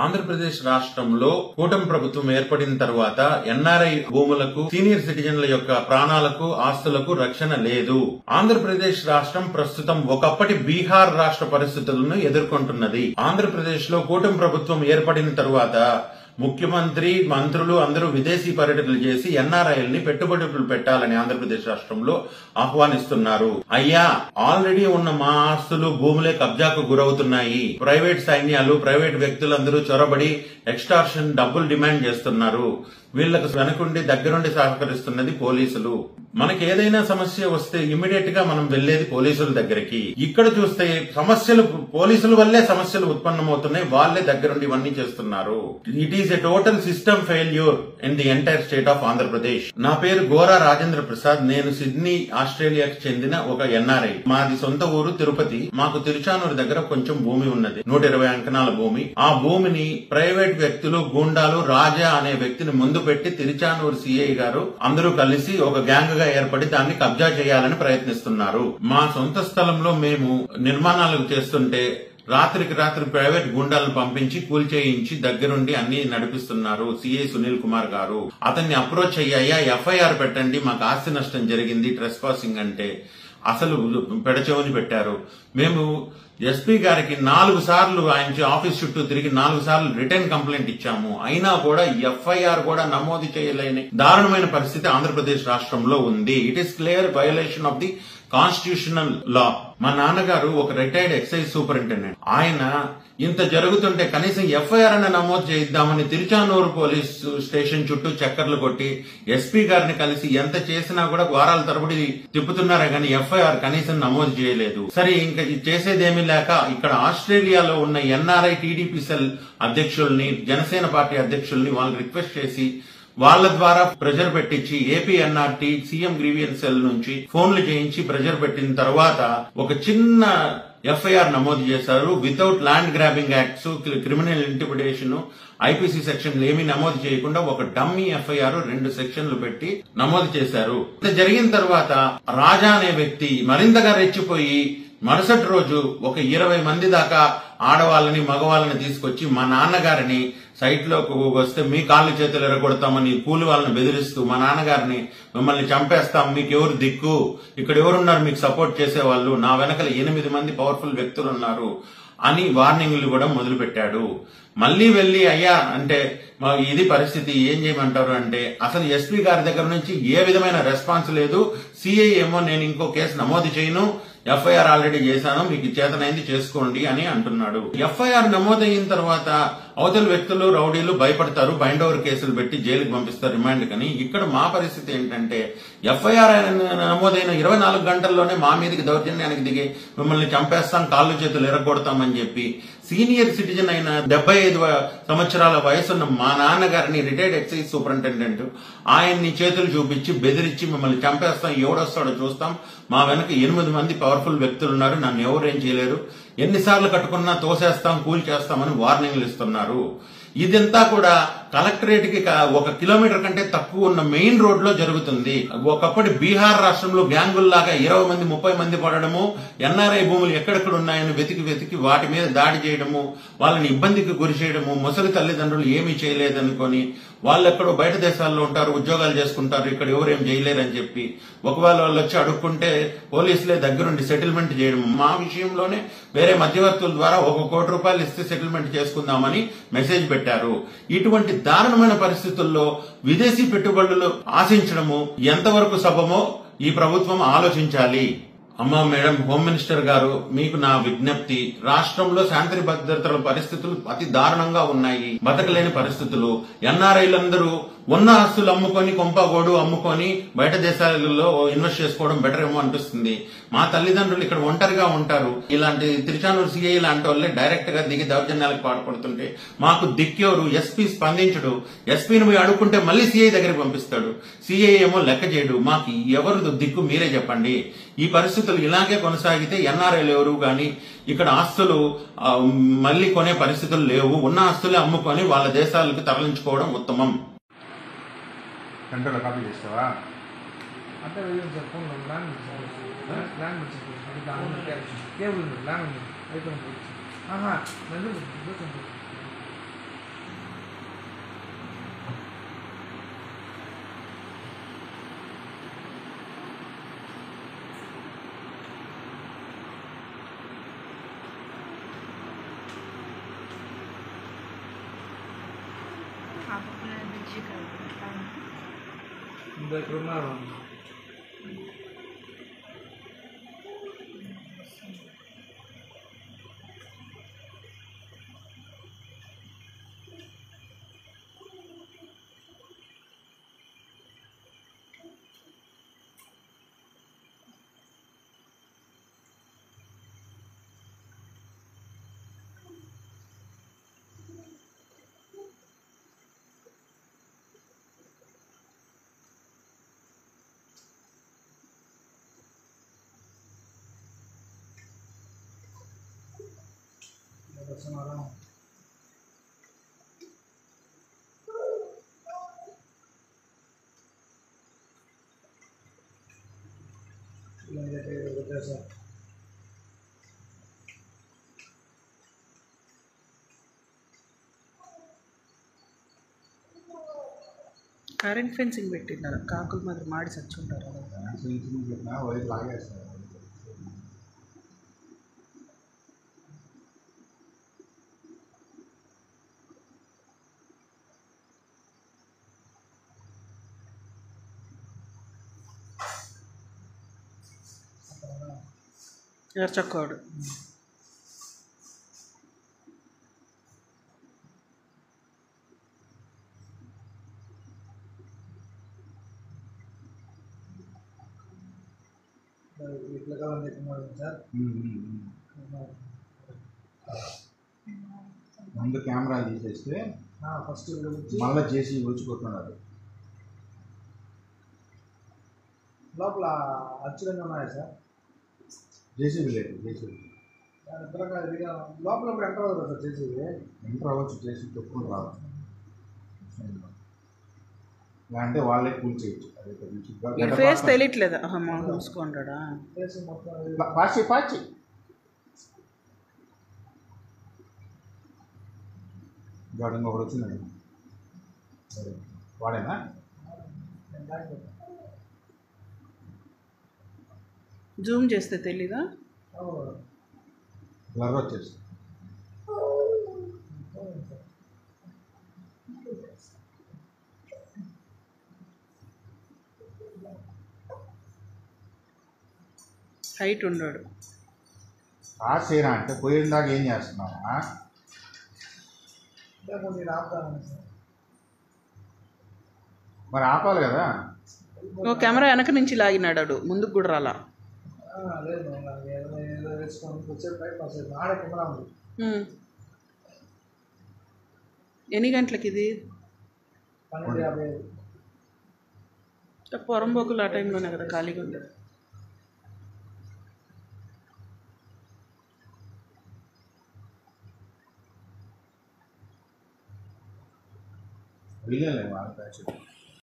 ఆంధ్రప్రదేశ్ రాష్ట్రంలో కూటమి ప్రభుత్వం ఏర్పడిన తర్వాత ఎన్ఆర్ఐ భూములకు సీనియర్ సిటిజన్ల యొక్క ప్రాణాలకు ఆస్తులకు రక్షణ లేదు. ఆంధ్రప్రదేశ్ రాష్ట్రం ప్రస్తుతం ఒకప్పటి బీహార్ రాష్ట్ర పరిస్థితులను ఎదుర్కొంటున్నది. ఆంధ్రప్రదేశ్ లో కూటమి ప్రభుత్వం ఏర్పడిన తరువాత ముఖ్యమంత్రి, మంత్రులు అందరూ విదేశీ పర్యటనలు చేసి ఎన్ఆర్ఐల్ని పెట్టుబడులు పెట్టాలని ఆంధ్రప్రదేశ్ రాష్ట్రంలో ఆహ్వానిస్తున్నారు. అయ్యా, ఆల్రెడీ ఉన్న మా ఆస్తులు, భూములే కబ్జాకు గురవుతున్నాయి. ప్రైవేట్ సైన్యాలు, ప్రైవేట్ వ్యక్తులందరూ చొరబడి ఎక్స్టార్షన్ డబ్బులు డిమాండ్ చేస్తున్నారు. వీళ్లకు వెనకుండి దగ్గరుండి సహకరిస్తున్నది పోలీసులు. మనకి ఏదైనా సమస్య వస్తే ఇమీడియట్ గా మనం వెళ్లేది పోలీసుల దగ్గరికి. ఇక్కడ చూస్తే సమస్యలు పోలీసుల వల్లే సమస్యలు ఉత్పన్నమవుతున్నాయి. వాళ్లే దగ్గరుండి ఇవన్నీ చేస్తున్నారు. It is a total system failure in the entire state of Andhra Pradesh. నా పేరు గోరా రాజేంద్ర ప్రసాద్. నేను సిడ్నీ, ఆస్ట్రేలియాకి చెందిన ఒక ఎన్ఆర్ఐ. మాది సొంత ఊరు తిరుపతి. మాకు తిరుచానూరు దగ్గర కొంచెం భూమి ఉన్నది, 120 అంకణాల భూమి. ఆ భూమిని ప్రైవేట్ వ్యక్తులు, గూండాలు, రాజా అనే వ్యక్తిని ముందు పెట్టి తిరుచానూరు సిఐ గారు అందరూ కలిసి ఒక గ్యాంగ్ గా ఏర్పడి దాన్ని కబ్జా చేయాలని ప్రయత్నిస్తున్నారు. మా సొంత స్థలంలో మేము నిర్మాణాలు చేస్తుంటే రాత్రికి రాత్రి ప్రైవేట్ గుండాలను పంపించి కూల్చేయించి దగ్గరుండి అన్ని నడిపిస్తున్నారు సిఐ సునీల్ కుమార్ గారు. అతన్ని అప్రోచ్ అయ్యాయా, ఎఫ్ఐఆర్ పెట్టండి, మాకు ఆస్తి నష్టం జరిగింది, ట్రెస్ పాసింగ్ అంటే అసలు పెడచెవిని పెట్టారు. మేము ఎస్పీ గారికి 4 సార్లు ఆయన ఆఫీస్ చుట్టూ తిరిగి 4 సార్లు రిటర్న్ కంప్లైంట్ ఇచ్చాము. అయినా కూడా ఎఫ్ఐఆర్ కూడా నమోదు చేయలేని దారుణమైన పరిస్థితి ఆంధ్రప్రదేశ్ రాష్ట్రంలో ఉంది. It is clear violation of the constitutional law. మా నాన్నగారు ఒక రిటైర్డ్ ఎక్సైజ్ సూపరింటెండెంట్. ఆయన ఇంత జరుగుతుంటే కనీసం ఎఫ్ఐఆర్ అన్న నమోదు చేయిద్దామని తిరుచానూరు పోలీస్ స్టేషన్ చుట్టూ చక్కర్లు కొట్టి ఎస్పీ గారిని కలిసి ఎంత చేసినా కూడా వారాల తరబడి తిప్పుతున్నారే గాని ఎఫ్ఐఆర్ కనీసం నమోదు చేయలేదు. సరే, ఇంకా చేసేదేమీ లేక ఇక్కడ ఆస్ట్రేలియాలో ఉన్న ఎన్ఆర్ఐ టీడీపీ సెల్ అధ్యక్షుల్ని, జనసేన పార్టీ అధ్యక్షుల్ని వాళ్ళు రిక్వెస్ట్ చేసి వాళ్ళ ద్వారా ప్రెజర్ పెట్టించి AP NRT CM grievance cell నుంచి ఫోన్లు చేయించి ప్రెజర్ పెట్టిన తర్వాత ఒక చిన్న ఎఫ్ఐఆర్ నమోదు చేశారు. Without land grabbing acts, criminal intimidation, IPC సెక్షన్లు ఏమీ నమోదు చేయకుండా ఒక డమ్మీ ఎఫ్ఐఆర్ 2 సెక్షన్లు పెట్టి నమోదు చేశారు. ఇంత జరిగిన తర్వాత రాజా అనే వ్యక్తి మరింతగా రెచ్చిపోయి మరుసటి రోజు ఒక 20 మంది దాకా ఆడవాళ్ళని, మగవాళ్ళని తీసుకొచ్చి మా నాన్నగారిని సైట్ లోకి వస్తే మీ కాళ్ళు చేతులు ఎరగొడతామని కూలి వాళ్ళని బెదిరిస్తూ మా నాన్నగారిని మిమ్మల్ని చంపేస్తాం, మీకు ఎవరు దిక్కు, ఇక్కడ ఎవరున్నారు మీకు సపోర్ట్ చేసేవాళ్ళు, నా వెనకల 8 మంది పవర్ఫుల్ వ్యక్తులు ఉన్నారు అని వార్నింగ్లు కూడా మొదలు పెట్టాడు. మళ్లీ వెళ్లి అయ్యా అంటే ఇది పరిస్థితి, ఏం చేయమంటారు అంటే అసలు ఎస్పీ గారి దగ్గర నుంచి ఏ విధమైన రెస్పాన్స్ లేదు. సిఐ ఏమో నేను ఇంకో కేసు నమోదు చేయను, ఎఫ్ఐఆర్ ఆల్రెడీ చేశాను, మీకు చేతనైంది చేసుకోండి అని అంటున్నాడు. ఎఫ్ఐఆర్ నమోదైన తర్వాత అవతల వ్యక్తులు, రౌడీలు భయపడతారు, బైండ్ ఓవర్ కేసులు పెట్టి జైలుకి పంపిస్తారు రిమాండ్ కని. ఇక్కడ మా పరిస్థితి ఏంటంటే ఎఫ్ఐఆర్ నమోదైన 24 గంటల్లోనే మా మీదకి దౌర్జన్యానికి దిగి మిమ్మల్ని చంపేస్తాం, కాళ్ళు చేతులు ఎరగొడతామని చెప్పి సీనియర్ సిటిజన్ అయిన 75 సంవత్సరాల వయసున్న మా నాన్నగారిని, రిటైర్డ్ ఎక్సైజ్ సూపరింటెండెంట్, ఆయన్ని చేతులు చూపించి బెదిరించి మిమ్మల్ని చంపేస్తాం, ఎవడొస్తాడో చూస్తాం, మా వెనక 8 మంది పవర్ఫుల్ వ్యక్తులు ఉన్నారు, నన్ను ఎవరేం చేయలేరు, ఎన్నిసార్లు కట్టుకున్నా తోసేస్తాం, కూల్ చేస్తామని వార్నింగ్లు ఇస్తున్నారు. ఇదంతా కూడా కలెక్టరేట్ కి 1 కిలోమీటర్ కంటే తక్కువ ఉన్న మెయిన్ రోడ్ లో జరుగుతుంది. ఒకప్పటి బీహార్ రాష్ట్రంలో గ్యాంగుల్లాగా 20 మంది 30 మంది పడడము, ఎన్ఆర్ఐ భూములు ఎక్కడెక్కడ ఉన్నాయని వెతికి వాటి మీద దాడి చేయడము, వాళ్ళని ఇబ్బందికి గురి చేయడము, ముసలి తల్లిదండ్రులు ఏమీ చేయలేదనుకొని వాళ్ళు ఎక్కడో బయట దేశాల్లో ఉంటారు, ఉద్యోగాలు చేసుకుంటారు, ఇక్కడ ఎవరేం చేయలేరని చెప్పి ఒకవేళ వాళ్ళు వచ్చి అడుక్కుంటే పోలీసులే దగ్గరుండి సెటిల్మెంట్ చేయడం. మా విషయంలోనే వేరే మధ్యవర్తుల ద్వారా 1 కోటి రూపాయలు ఇస్తే సెటిల్మెంట్ చేసుకుందామని మెసేజ్ పెట్టారు. ఇటువంటి దారుణమైన పరిస్థితుల్లో విదేశీ పెట్టుబడులు ఆశించడము ఎంతవరకు సబమో ఈ ప్రభుత్వం ఆలోచించాలి. అమ్మా మేడం, హోమ్ మినిస్టర్ గారు, మీకు నా విజ్ఞప్తి, రాష్ట్రంలో శాంతి భద్రతల పరిస్థితులు అతి దారుణంగా ఉన్నాయి, బతకలేని పరిస్థితులు. ఎన్ఆర్ఐలందరూ ఉన్న ఆస్తులు అమ్ముకొని, కొంపగోడు అమ్ముకొని బయట దేశాలలో ఇన్వెస్ట్ చేసుకోవడం బెటర్ ఏమో అనిపిస్తుంది. మా తల్లిదండ్రులు ఇక్కడ ఒంటరిగా ఉంటారు. ఇలాంటి తిరుచానూరు సిఐ లాంటి వాళ్ళే డైరెక్ట్ గా దిగి దౌర్జన్యాలకు పాల్పడుతుంటే మాకు దిక్కెవరు? ఎస్పీ స్పందించడు. ఎస్పీని పోయి అడుక్కుంటే మళ్ళీ సిఐ దగ్గరికి పంపిస్తాడు. సిఐ ఏమో లెక్క చేయడు. మాకు ఎవరు దిక్కు మీరే చెప్పండి. ఈ పరిస్థితులు ఇలాగే కొనసాగితే ఎన్ఆర్ఐలు ఎవరు గాని ఇక్కడ ఆస్తులు మళ్లీ కొనే పరిస్థితులు లేవు. ఉన్న ఆస్తులే అమ్ముకొని వాళ్ళ దేశాలకు తరలించుకోవడం ఉత్తమం. గంటలో కాపీ చేస్తావా? అంటే ఫోన్ ల్యాండ్ కేబుల్ ల్యాండ్ అయిపోయింది. ఆకుకూర మిర్చి కలిపి ఎట్లా ఉంది? ఇంకా ఇక్కడ ఉన్నారు. వస్తున్నారా? వచ్చేసా. కరెంట్ ఫెన్సింగ్ పెట్టినారు, కాకులు మాదిరి మాడి చచ్చుంటారు. వైపు లాగేస్తారు. ఎర్చక్కోడు. ఇట్లా కాలం చెప్తున్నారు సార్. ముందు కెమెరా తీసేస్తే ఫస్ట్ మళ్ళీ చేసి వచ్చి కొట్టున్నారు. లోపల అచ్చులన్నీ ఉన్నాయా సార్? జేసీబీ లేదు, జేసీబీ లోపల ఎంటర్ అవుతుంది సార్. చేసేది ఎంటర్ అవ్వచ్చు, చేసి తొక్కుని రావచ్చు. అంటే వాళ్ళే కూల్ చేయొచ్చు. ఈ ఫేస్ తెలియట్లేదా? అమ్మా చూసుకుంటాడా? చేసి మొత్తం పాచి పాచి గాడు ఇంకొకటి వచ్చిందండి. సరే వాడేనా? జూమ్ చేస్తే తెలీదా? బ్లర్ వచ్చేసి హైట్ ఉన్నాడు. కార్ చేయరా అంటే పోయిన దాకా ఏం చేస్తున్నావా? మీరు ఆపుతాను సార్. మరి ఆపాలి కదా. ఓ కెమెరా వెనక నుంచి లాగినాడు, ముందుకు కూడా రాలా. లేదు ఏదో వేసుకొని వచ్చేది టైం పాస్ అవుతుంది. ఆడే కెమెరా ఉంది. ఎన్ని గంటలకి ఇది? 12:55. పొరంబోకులు ఆ టైంలోనే కదా ఖాళీగా ఉంటుంది. వీళ్ళే వాళ్ళ ప్యాచ్